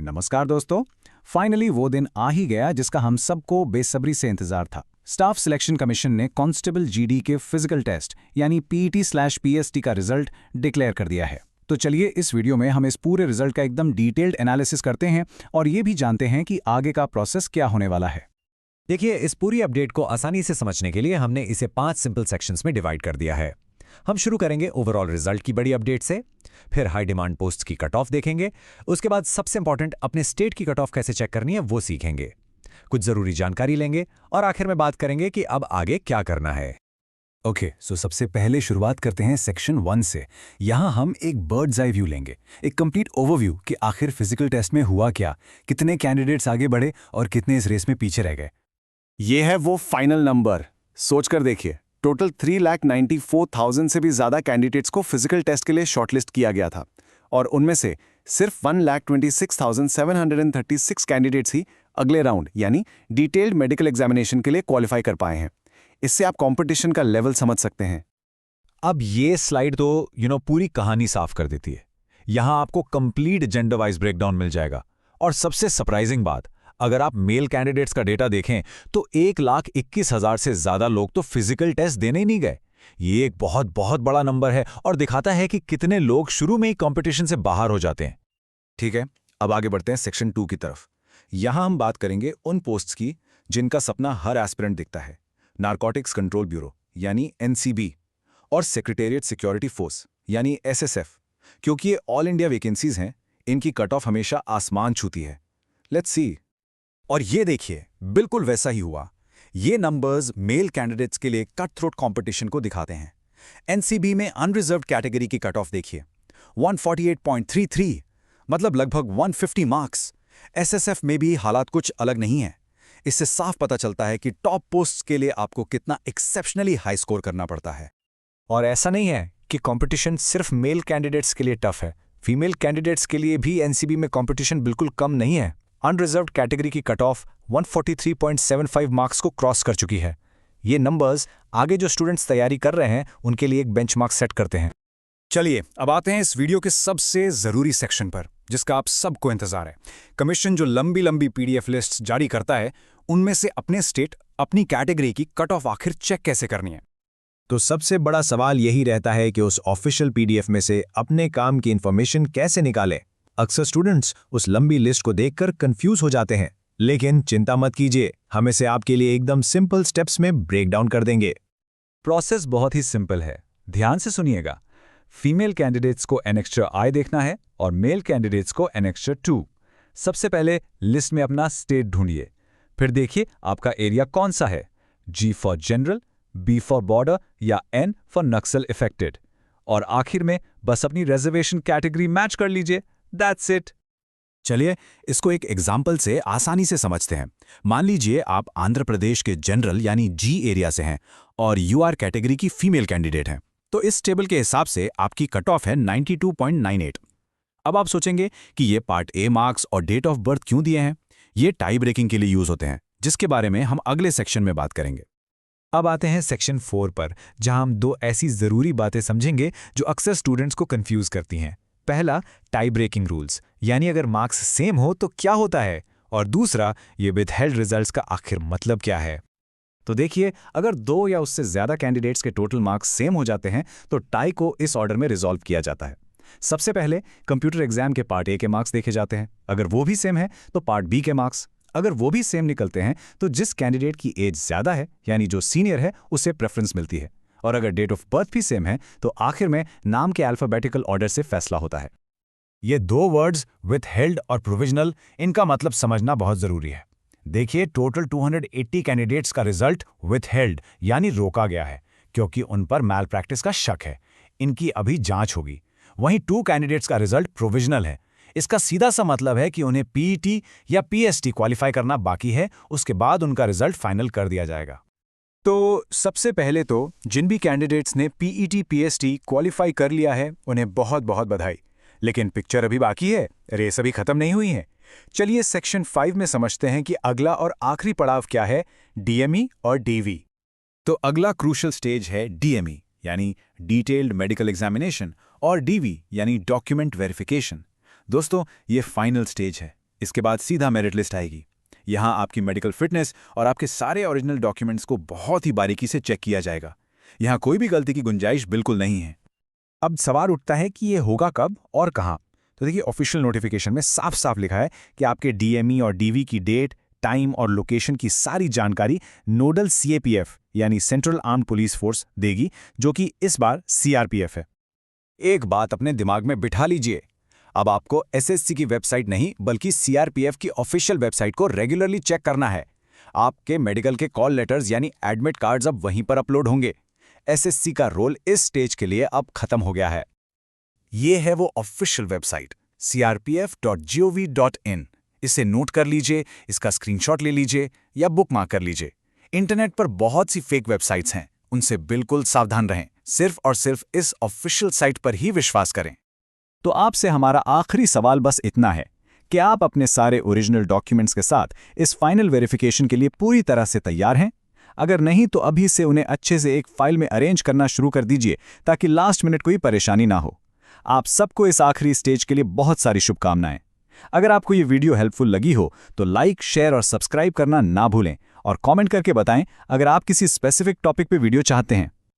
नमस्कार दोस्तों। फाइनली वो दिन आ ही गया जिसका हम सबको बेसब्री से इंतजार था। स्टाफ सिलेक्शन कमीशन ने कांस्टेबल जीडी के फिजिकल टेस्ट यानी पीईटी/पीएसटी का रिजल्ट डिक्लेयर कर दिया है। तो चलिए इस वीडियो में हम इस पूरे रिजल्ट का एकदम डिटेल्ड एनालिसिस करते हैं और ये भी जानते हैं कि आगे का प्रोसेस क्या होने वाला है। देखिए, इस पूरी अपडेट को आसानी से समझने के लिए हमने इसे 5 सिंपल सेक्शंस में डिवाइड कर दिया है। हम शुरू करेंगे ओवरऑल रिजल्ट की बड़ी अपडेट से, फिर हाई डिमांड पोस्ट की कट ऑफ देखेंगे, उसके बाद सबसे इंपॉर्टेंट अपने स्टेट की कट ऑफ कैसे चेक करनी है वो सीखेंगे, कुछ जरूरी जानकारी लेंगे और आखिर में बात करेंगे कि अब आगे क्या करना है। ओके, सो सबसे पहले शुरुआत करते हैं सेक्शन 1 से। यहाँ हम एक बर्ड्स आई व्यू लेंगे, एक कंप्लीट ओवरव्यू कि आखिर फिजिकल टेस्ट में हुआ क्या, कितने कैंडिडेट्स आगे बढ़े और कितने इस रेस में पीछे रह गए। ये है वो फाइनल नंबर। सोचकर देखिए, टोटल 3,94,000 से भी ज़्यादा कैंडिडेट्स को फिजिकल टेस्ट के लिए शॉर्टलिस्ट किया गया था और उनमें से सिर्फ 1,26,736 कैंडिडेट्स ही अगले राउंड यानी डिटेल्ड मेडिकल एग्जामिनेशन के लिए क्वालिफाई कर पाए हैं। इससे आप कंपटीशन का लेवल समझ सकते हैं। अब ये स्लाइड तो पूरी कहानी साफ कर देती है। यहां आपको कंप्लीट जेंडर वाइज ब्रेकडाउन मिल जाएगा और सबसे सरप्राइजिंग बात, अगर आप मेल कैंडिडेट्स का डेटा देखें तो 1,21,000 से ज्यादा लोग तो फिजिकल टेस्ट देने ही नहीं गए। ये एक बहुत बहुत बड़ा नंबर है और दिखाता है कि कितने लोग शुरू में ही कंपटीशन से बाहर हो जाते हैं। ठीक है, अब आगे बढ़ते हैं सेक्शन 2 की तरफ। यहां हम बात करेंगे उन पोस्ट्स की जिनका सपना हर एस्पिरेंट दिखता है, नारकोटिक्स कंट्रोल ब्यूरो यानी एनसीबी और सेक्रेटेरिएट सिक्योरिटी फोर्स यानी एसएसएफ। क्योंकि ये ऑल इंडिया वैकेंसीज हैं, इनकी कट ऑफ हमेशा आसमान छूती है। Let's see. और ये देखिए, बिल्कुल वैसा ही हुआ। ये नंबर्स मेल कैंडिडेट्स के लिए कट थ्रोट कंपटीशन को दिखाते हैं। एनसीबी में अनरिजर्व्ड कैटेगरी की कट ऑफ देखिए, 148.33, मतलब लगभग 150 मार्क्स। एसएसएफ में भी हालात कुछ अलग नहीं है। इससे साफ पता चलता है कि टॉप पोस्ट्स के लिए आपको कितना एक्सेप्शनली हाई स्कोर करना पड़ता है। और ऐसा नहीं है कि कंपटीशन सिर्फ मेल कैंडिडेट्स के लिए टफ है, फीमेल कैंडिडेट्स के लिए भी एनसीबी में कंपटीशन बिल्कुल कम नहीं है। अनरिजर्व्ड कैटेगरी की कट ऑफ 143.75 मार्क्स को क्रॉस कर चुकी है। ये नंबर्स आगे जो स्टूडेंट्स तैयारी कर रहे हैं उनके लिए एक बेंचमार्क सेट करते हैं। चलिए अब आते हैं इस वीडियो के सबसे जरूरी सेक्शन पर जिसका आप सबको इंतजार है। कमीशन जो लंबी लंबी पीडीएफ लिस्ट जारी करता है, उनमें से अपने स्टेट, अपनी कैटेगरी की कट ऑफ आखिर चेक कैसे करनी है। तो सबसे बड़ा सवाल यही रहता है कि उस ऑफिशियल पीडीएफ में से अपने काम की इंफॉर्मेशन कैसे निकालें। अक्सर स्टूडेंट्स उस लंबी लिस्ट को देखकर कंफ्यूज हो जाते हैं, लेकिन चिंता मत कीजिए, हम इसे आपके लिए एकदम सिंपल स्टेप्स में ब्रेक डाउन कर देंगे। प्रोसेस बहुत ही सिंपल है, ध्यान से सुनिएगा। फीमेल कैंडिडेट्स को एनेक्स्चर आई देखना है और मेल कैंडिडेट्स को एनेक्स्चर 2। सबसे पहले लिस्ट में अपना स्टेट ढूंढिए, फिर देखिए आपका एरिया कौन सा है, G for general, B for border या एन फॉर नक्सल इफेक्टेड। और आखिर में बस अपनी रिजर्वेशन कैटेगरी मैच कर लीजिए। That's it. चलिए इसको एक एग्जाम्पल से आसानी से समझते हैं। मान लीजिए आप आंध्र प्रदेश के जनरल यानी जी एरिया से हैं और यूआर कैटेगरी की फीमेल कैंडिडेट हैं। तो इस टेबल के हिसाब से आपकी कट ऑफ है 92.98। अब आप सोचेंगे कि ये पार्ट ए मार्क्स और डेट ऑफ बर्थ क्यों दिए हैं। ये टाई ब्रेकिंग के लिए यूज होते हैं, जिसके बारे में हम अगले सेक्शन में बात करेंगे। अब आते हैं सेक्शन 4 पर, जहां हम 2 ऐसी जरूरी बातें समझेंगे जो अक्सर स्टूडेंट्स को कंफ्यूज करती हैं। पहला, टाई ब्रेकिंग रूल्स, यानी अगर मार्क्स सेम हो तो क्या होता है, और दूसरा, ये विदहेल्ड रिजल्ट्स का आखिर मतलब क्या है। तो देखिए, अगर 2 या उससे ज्यादा कैंडिडेट्स के टोटल मार्क्स सेम हो जाते हैं तो टाई को इस ऑर्डर में रिजॉल्व किया जाता है। सबसे पहले कंप्यूटर एग्जाम के पार्ट ए के मार्क्स देखे जाते हैं। अगर वो भी सेम है तो पार्ट बी के मार्क्स। अगर वो भी सेम निकलते हैं तो जिस कैंडिडेट की एज ज्यादा है यानी जो सीनियर है उसे प्रेफरेंस मिलती है। और अगर डेट ऑफ बर्थ भी सेम है तो आखिर में नाम के अल्फाबेटिकल ऑर्डर से फैसला होता है। ये 2 वर्ड्स विदहेल्ड और प्रोविजनल, इनका मतलब समझना बहुत जरूरी है। देखिए, टोटल 280 कैंडिडेट्स का रिजल्ट विदहेल्ड यानी रोका गया है क्योंकि उन पर मैल प्रैक्टिस का शक है। इनकी अभी जांच होगी। वहीं 2 कैंडिडेट्स का रिजल्ट प्रोविजनल है। इसका सीधा सा मतलब है कि उन्हें पीईटी या पीएसटी क्वालिफाई करना बाकी है, उसके बाद उनका रिजल्ट फाइनल कर दिया जाएगा। तो सबसे पहले तो जिन भी कैंडिडेट्स ने पीईटी पीएसटी क्वालिफाई कर लिया है उन्हें बहुत बहुत बधाई। लेकिन पिक्चर अभी बाकी है, रेस अभी खत्म नहीं हुई है। चलिए सेक्शन 5 में समझते हैं कि अगला और आखिरी पड़ाव क्या है, डीएमई और डीवी। तो अगला क्रूशल स्टेज है डीएमई यानी डिटेल्ड मेडिकल एग्जामिनेशन और डीवी यानी डॉक्यूमेंट वेरिफिकेशन। दोस्तों, ये फाइनल स्टेज है। इसके बाद सीधा मेरिट लिस्ट आएगी। यहाँ आपकी मेडिकल फिटनेस और आपके सारे ओरिजिनल डॉक्यूमेंट्स को बहुत ही बारीकी से चेक किया जाएगा। यहाँ कोई भी गलती की गुंजाइश बिल्कुल नहीं है। अब सवाल उठता है कि ये होगा कब और कहाँ। तो देखिए, ऑफिशियल नोटिफिकेशन में साफ साफ लिखा है कि आपके डीएमई और डीवी की डेट, टाइम और लोकेशन की सारी जानकारी नोडल सीएपीएफ यानी सेंट्रल आर्म्ड पुलिस फोर्स देगी, जो कि इस बार सीआरपीएफ है। एक बात अपने दिमाग में बिठा लीजिए, अब आपको एसएससी की वेबसाइट नहीं बल्कि सीआरपीएफ की ऑफिशियल वेबसाइट को रेगुलरली चेक करना है। आपके मेडिकल के कॉल लेटर्स यानी एडमिट कार्ड्स अब वहीं पर अपलोड होंगे। एसएससी का रोल इस स्टेज के लिए अब खत्म हो गया है। ये है वो ऑफिशियल वेबसाइट crpf.gov.in। इसे नोट कर लीजिए, इसका स्क्रीनशॉट ले लीजिए या बुकमार्क कर लीजिए। इंटरनेट पर बहुत सी फेक वेबसाइट्स हैं, उनसे बिल्कुल सावधान रहें। सिर्फ और सिर्फ इस ऑफिशियल साइट पर ही विश्वास करें। तो आपसे हमारा आखिरी सवाल बस इतना है कि आप अपने सारे ओरिजिनल डॉक्यूमेंट्स के साथ इस फाइनल वेरिफिकेशन के लिए पूरी तरह से तैयार हैं? अगर नहीं तो अभी से उन्हें अच्छे से एक फाइल में अरेंज करना शुरू कर दीजिए ताकि लास्ट मिनट कोई परेशानी ना हो। आप सबको इस आखिरी स्टेज के लिए बहुत सारी शुभकामनाएं। अगर आपको ये वीडियो हेल्पफुल लगी हो तो लाइक, शेयर और सब्सक्राइब करना ना भूलें और कमेंट करके बताएं अगर आप किसी स्पेसिफिक टॉपिक पे वीडियो चाहते हैं।